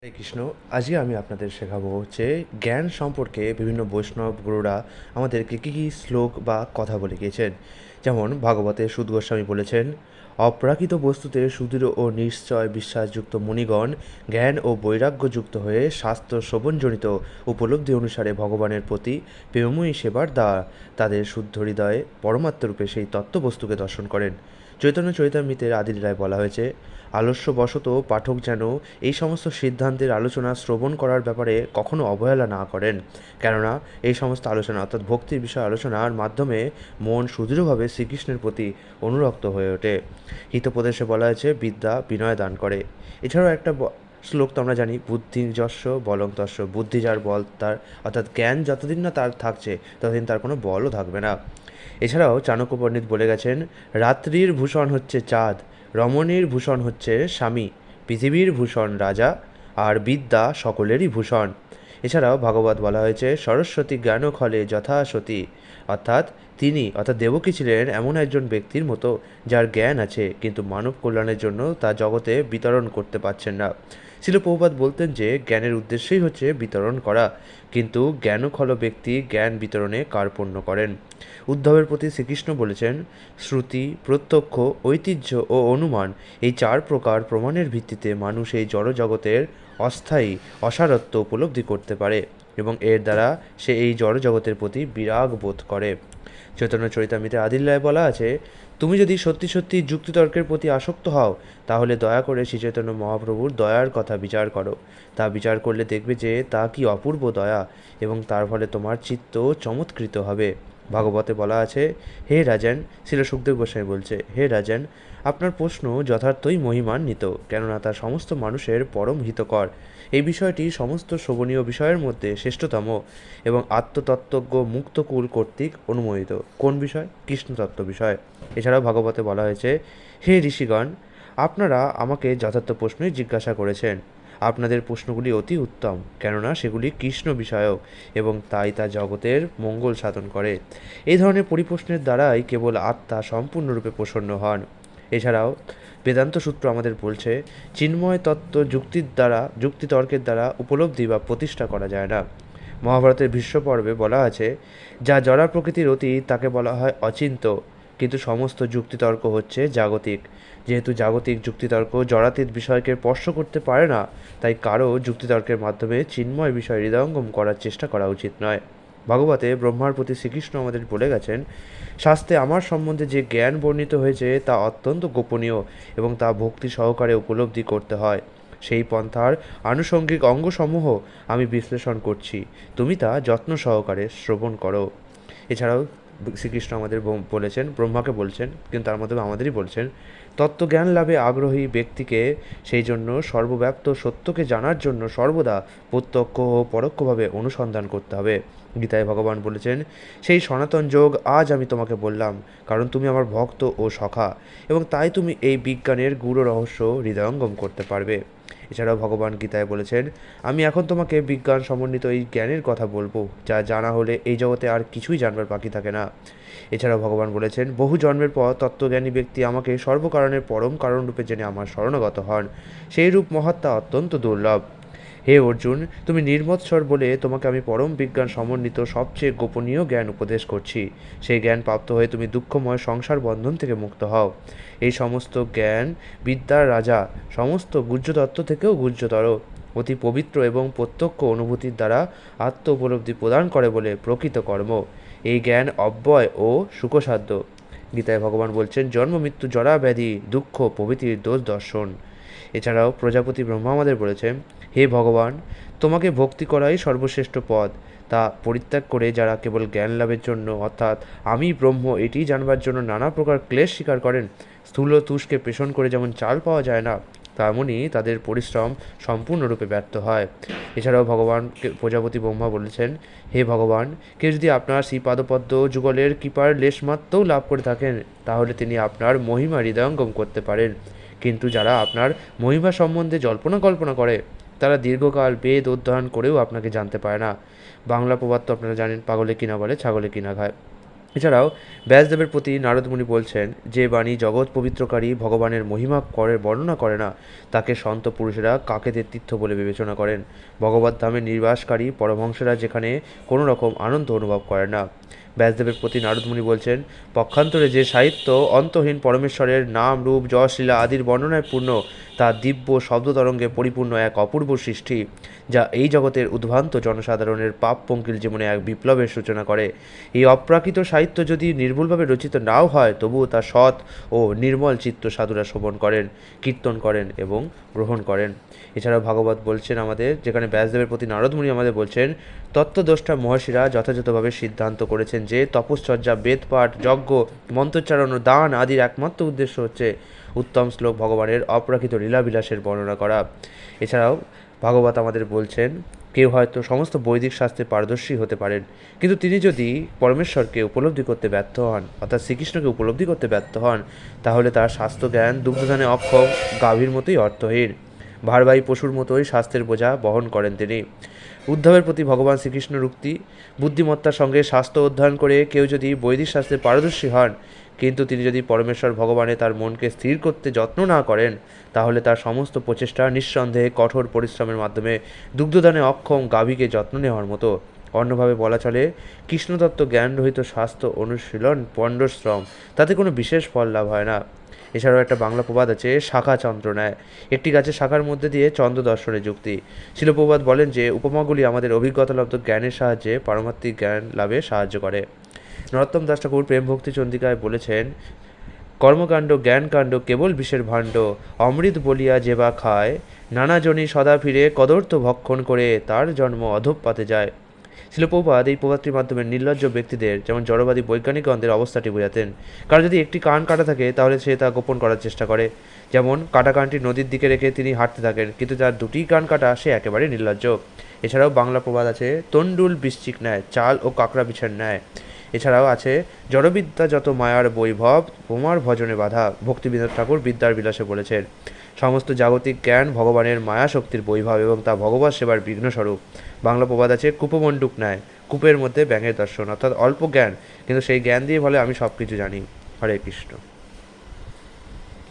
হরে কৃষ্ণ। আজকে আমি আপনাদের শেখাবো হচ্ছে জ্ঞান সম্পর্কে বিভিন্ন বৈষ্ণব গুরুরা আমাদেরকে কী কী শ্লোক বা কথা বলে গিয়েছেন। যেমন ভাগবতে সুদ গোস্বামী বলেছেন, অপ্রাকৃত বস্তুতে সুদৃঢ় ও নিশ্চয় বিশ্বাসযুক্ত মুনিগণ জ্ঞান ও বৈরাগ্যযুক্ত হয়ে শাস্ত্র শ্রবণজনিত উপলব্ধি অনুসারে ভগবানের প্রতি প্রেমময়ী সেবার দ্বারা তাদের শুদ্ধ হৃদয়ে পরমাত্মরূপে সেই তত্ত্ববস্তুকে দর্শন করেন। চৈতন্য চরিতামৃতের আদিলীলায় বলা হয়েছে, আলস্যবশত পাঠক যেন এই সমস্ত সিদ্ধান্তের আলোচনা শ্রবণ করার ব্যাপারে কখনো অবহেলা না করেন, কেননা এই সমস্ত আলোচনা অর্থাৎ ভক্তির বিষয় আলোচনার মাধ্যমে মন সুদৃঢ়ভাবে শ্রীকৃষ্ণের প্রতি অনুরক্ত হয়ে ওঠে। হিতোপদেশে বলা হয়েছে, বিদ্যা বিনয় দান করে। এছাড়াও একটা শ্লোক তো আমরা জানি, বুদ্ধি যস্য বলং তস্য, বুদ্ধি যার বল তার, অর্থাৎ জ্ঞান যতদিন না তার থাকছে ততদিন তার কোনো বলও থাকবে না। এছাড়াও চাণক্য পণ্ডিত বলে গেছেন, রাত্রির ভূষণ হচ্ছে চাঁদ, রমণীর ভূষণ হচ্ছে স্বামী, পৃথিবীর ভূষণ রাজা, আর বিদ্যা সকলেরই ভূষণ। এছাড়াও ভাগবত বলা হয়েছে, সরস্বতী জ্ঞানখলে যথা সতী, অর্থাৎ দেবকী ছিলেন এমন একজন ব্যক্তির মতো যার জ্ঞান আছে কিন্তু মানব কল্যাণের জন্য তা জগতে বিতরণ করতে পারছেন না। শিল প্রভুপাদ বলতেন যে জ্ঞানের উদ্দেশ্যই হচ্ছে বিতরণ করা, কিন্তু জ্ঞানখল ব্যক্তি জ্ঞান বিতরণে কার্পণ্য করেন। উদ্ধবের প্রতি শ্রীকৃষ্ণ বলেছেন, শ্রুতি, প্রত্যক্ষ, ঐতিহ্য ও অনুমান এই চার প্রকার প্রমাণের ভিত্তিতে মানুষ এই জড়জগতের অস্থায়ী অসারত্ব উপলব্ধি করতে পারে এবং এর দ্বারা সে এই জড়জগতের প্রতি বিরাগ বোধ করে। চৈতন্য চরিতামৃতে আদিল্লায় বলা আছে, তুমি যদি সত্যি সত্যি যুক্তিতর্কের প্রতি আসক্ত হও তাহলে দয়া করে শ্রীচৈতন্য মহাপ্রভুর দয়ার কথা বিচার করো। তা বিচার করলে দেখবে যে তা কি অপূর্ব দয়া, এবং তার ফলে তোমার চিত্ত চমৎকৃত হবে। ভাগবতে বলা আছে, হে রাজন, শ্রীল সুখদেব গোস্বামী বলছে, হে রাজন, আপনার প্রশ্ন যথার্থই মহিমান্বিত, কেননা তা সমস্ত মানুষের পরম হিতকর। এই বিষয়টি সমস্ত শোভনীয় বিষয়ের মধ্যে শ্রেষ্ঠতম এবং আত্মতত্ত্বজ্ঞ মুক্তকুল কর্তৃক অনুমোদিত। কোন বিষয়? কৃষ্ণতত্ত্ব বিষয়। এছাড়াও ভাগবতে বলা হয়েছে, হে ঋষিগণ, আপনারা আমাকে যথার্থ প্রশ্নই জিজ্ঞাসা করেছেন। আপনাদের প্রশ্নগুলি অতি উত্তম, কেননা সেগুলি কৃষ্ণ বিষয়ক এবং তাই তা জগতের মঙ্গল সাধন করে। এই ধরনের পরিপ্রশ্নের দ্বারাই কেবল আত্মা সম্পূর্ণরূপে প্রসন্ন হন। এছাড়াও বেদান্ত সূত্র আমাদের বলছে, চিন্ময় তত্ত্ব যুক্তিতর্কের দ্বারা উপলব্ধি বা প্রতিষ্ঠা করা যায় না। মহাভারতের ভীষ্ম পর্বে বলা আছে, যা জড়া প্রকৃতির অতীত তাকে বলা হয় অচিন্ত, কিন্তু সমস্ত যুক্তিতর্ক হচ্ছে জাগতিক। যেহেতু জাগতিক যুক্তিতর্ক জড়াতীত বিষয়কে স্পর্শ করতে পারে না, তাই কারও যুক্তিতর্কের মাধ্যমে চিন্ময় বিষয় হৃদয়ঙ্গম করার চেষ্টা করা উচিত নয়। ভাগবতে ব্রহ্মার প্রতি শ্রীকৃষ্ণ আমাদের বলে গেছেন, শাস্ত্রে আমার সম্বন্ধে যে জ্ঞান বর্ণিত হয়েছে তা অত্যন্ত গোপনীয় এবং তা ভক্তি সহকারে উপলব্ধি করতে হয়। সেই পন্থার আনুষঙ্গিক অঙ্গসমূহ আমি বিশ্লেষণ করছি, তুমি তা যত্ন সহকারে শ্রবণ করো। এছাড়াও শ্রীকৃষ্ণ আমাদের বলেছেন, ব্রহ্মাকে বলছেন, কিন্তু তার মাধ্যমে আমাদেরই বলছেন, তত্ত্বজ্ঞান লাভে আগ্রহী ব্যক্তিকে সেই জন্য সর্বব্যাপ্ত সত্যকে জানার জন্য সর্বদা প্রত্যক্ষ ও পরোক্ষভাবে অনুসন্ধান করতে হবে। গীতায় ভগবান বলেছেন, সেই সনাতন যোগ আজ আমি তোমাকে বললাম, কারণ তুমি আমার ভক্ত ও সখা, এবং তাই তুমি এই বিজ্ঞানের গূঢ় রহস্য হৃদয়ঙ্গম করতে পারবে। এছাড়াও ভগবান গীতায় বলেছেন, আমি এখন তোমাকে বিজ্ঞান সমন্বিত এই জ্ঞানের কথা বলবো, যা জানা হলে এই জগতে আর কিছুই জানবার বাকি থাকে না। এছাড়াও ভগবান বলেছেন, বহু জন্মের পর তত্ত্বজ্ঞানী ব্যক্তি আমাকে সর্বকারণের পরম কারণরূপে জেনে আমার শরণাগত হন, সেই রূপ মহাত্মা অত্যন্ত দুর্লভ। হে অর্জুন, তুমি নির্মৎসর বলে তোমাকে আমি পরম বিজ্ঞান সমন্বিত সবচেয়ে গোপনীয় জ্ঞান উপদেশ করছি। সেই জ্ঞান প্রাপ্ত হয়ে তুমি দুঃখময় সংসার বন্ধন থেকে মুক্ত হও। এই সমস্ত জ্ঞান বিদ্যার রাজা, সমস্ত গুহ্যতত্ত্ব থেকেও গুহ্যতর, অতি পবিত্র এবং প্রত্যক্ষ অনুভূতির দ্বারা আত্ম উপলব্ধি প্রদান করে বলে প্রকৃত কর্ম। এই জ্ঞান অব্যয় ও সুখসাধ্য। গীতায় ভগবান বলছেন, জন্ম মৃত্যু জরা ব্যাধি দুঃখ প্রভৃতির দোষ দর্শন। এছাড়াও প্রজাপতি ব্রহ্মা আমাদের বলেছেন, হে ভগবান, তোমাকে ভক্তি করাই সর্বশ্রেষ্ঠ পদ। তা পরিত্যাগ করে যারা কেবল জ্ঞান লাভের জন্য, অর্থাৎ আমি ব্রহ্ম এটি জানবার জন্য নানা প্রকার ক্লেশ স্বীকার করেন, স্থূল তুষকে পেষণ করে যেমন চাল পাওয়া যায় না, তেমনই তাদের পরিশ্রম সম্পূর্ণরূপে ব্যর্থ হয়। এছাড়াও ভগবান প্রজাপতি ব্রহ্মা বলেছেন, হে ভগবান, কেউ যদি আপনার শ্রীপাদপদ্ম যুগলের কৃপার লেশমাত্রও লাভ করে থাকেন তাহলে তিনি আপনার মহিমা হৃদয়ঙ্গম করতে পারেন, কিন্তু যারা আপনার মহিমা সম্বন্ধে জল্পনা কল্পনা করে তারা দীর্ঘকাল বেদ অধ্যয়ন করেও আপনাকে জানতে পারে না। বাংলা প্রবাদ তো আপনারা জানেন, পাগলে কিনা বলে ছাগলে কিনা খায়। এছাড়াও ব্যাসদেবের প্রতি নারদমুনি বলছেন, যে বাণী জগৎ পবিত্রকারী ভগবানের মহিমা বর্ণনা করে না, তাকে সন্ত পুরুষেরা কাকেদের তীর্থ বলে বিবেচনা করেন। ভগবত ধামে নির্বাসকারী পরমহংসেরা যেখানে কোনো রকম আনন্দ অনুভব করেন না। ব্যাসদেবের প্রতি নারদমুনি বলছেন, পক্ষান্তরে যে সাহিত্য অন্তহীন পরমেশ্বরের নাম রূপ যশ লীলা আদির বর্ণনায় পূর্ণ, তা দিব্য শব্দতরঙ্গে পরিপূর্ণ এক অপূর্ব সৃষ্টি, যা এই জগতের উদ্ভ্রান্ত জনসাধারণের পাপ পঙ্কিল জীবনে এক বিপ্লবের সূচনা করে। এই অপ্রাকৃত সাহিত্য যদি নির্ভুলভাবে রচিত নাও হয়, তবুও তা সৎ ও নির্মল চিত্ত সাধুরা শ্রবণ করেন, কীর্তন করেন এবং গ্রহণ করেন। এছাড়াও ভাগবত বলছেন আমাদের, যেখানে ব্যাসদেবের প্রতি নারদমুনি আমাদের বলছেন, তত্ত্বদ্রষ্টা মহর্ষিরা যথাযথভাবে সিদ্ধান্ত করেছেন যে তপশ্চর্যা, বেদপাঠ, যজ্ঞ, মন্ত্রোচ্চারণ ও দান আদির একমাত্র উদ্দেশ্য হচ্ছে উত্তম শ্লোক ভগবানের অপ্রাকৃত লীলাবিলাসের বর্ণনা করা। এছাড়াও ভাগবত আমাদের বলছেন, কেউ হয়তো সমস্ত বৈদিক শাস্ত্রে পারদর্শী হতে পারেন, কিন্তু তিনি যদি পরমেশ্বরকে উপলব্ধি করতে ব্যর্থ হন, অর্থাৎ শ্রীকৃষ্ণকে উপলব্ধি করতে ব্যর্থ হন, তাহলে তার স্বাস্থ্যজ্ঞান দুগ্ধদানে অক্ষম গাভীর মতোই অর্থহীন। ভারবাহী পশুর মতোই স্বাস্থ্যের বোঝা বহন করেন তিনি। উদ্ধবের প্রতি ভগবান শ্রীকৃষ্ণের উক্তি, বুদ্ধিমত্তার সঙ্গে স্বাস্থ্য অধ্যয়ন করে কেউ যদি বৈদিক শাস্ত্রে পারদর্শী হন, কিন্তু তিনি যদি পরমেশ্বর ভগবানে তার মনকে স্থির করতে যত্ন না করেন, তাহলে তার সমস্ত প্রচেষ্টা নিঃসন্দেহে কঠোর পরিশ্রমের মাধ্যমে দুগ্ধদানে অক্ষম গাভীকে যত্ন নেওয়ার মতো। অন্যভাবে বলা চলে, কৃষ্ণতত্ত্ব জ্ঞানরহিত স্বাস্থ্য অনুশীলন পণ্ডশ্রম, তাতে কোনো বিশেষ ফল লাভ হয় না। এছাড়াও একটা বাংলা প্রবাদ আছে, শাখা চন্দ্র নেয়। একটি গাছের শাখার মধ্যে দিয়ে চন্দ্র দর্শনের যুক্তি। শিলপ্রপাত বলেন যে উপমাগুলি আমাদের অভিজ্ঞতালব্ধ জ্ঞানের সাহায্যে পারমার্থিক জ্ঞান লাভে সাহায্য করে। নরোত্তম দাস ঠাকুর প্রেম ভক্তি চন্দ্রিকায় বলেছেন, কর্মকাণ্ড জ্ঞানকাণ্ড কেবল বিষের ভাণ্ড, অমৃত বলিয়া যে বা খায়, নানাজনই সদা ফিরে কদর্থ ভক্ষণ করে তার জন্ম অধঃপাতে যায়। শিলপ্রপাত এই প্রবাদটির মাধ্যমে নির্লজ্জ ব্যক্তিদের, যেমন জড়বাদী বৈজ্ঞানিকগণদের অবস্থাটি বোঝাতেন। কারণ যদি একটি কান কাটা থাকে, তাহলে সে তা গোপন করার চেষ্টা করে। যেমন কাটা কানটি নদীর দিকে রেখে তিনি হাঁটতে থাকেন, কিন্তু যার দুটি কান কাটা সে একেবারে নির্লজ্জ। এছাড়াও বাংলা প্রবাদ আছে, তণ্ডুল বৃশ্চিক ন্যায়, চাল ও কাঁকড়া বিছার ন্যায়। এছাড়াও আছে, জড়বিদ্যা যত মায়ার বৈভব, তোমার ভজনে বাধা। ভক্তিবিনোদ ঠাকুর বিদ্যার বিলাসে বলেছেন, সমস্ত জাগতিক জ্ঞান ভগবানের মায়া শক্তির বৈভব এবং তা ভগবত সেবার বিঘ্নস্বরূপ। বাংলা প্রবাদ আছে, কূপমণ্ডুক নেয়, কূপের মধ্যে ব্যাঙের দর্শন, অর্থাৎ অল্প জ্ঞান, কিন্তু সেই জ্ঞান দিয়ে বলে আমি সব কিছু জানি। হরে কৃষ্ণ।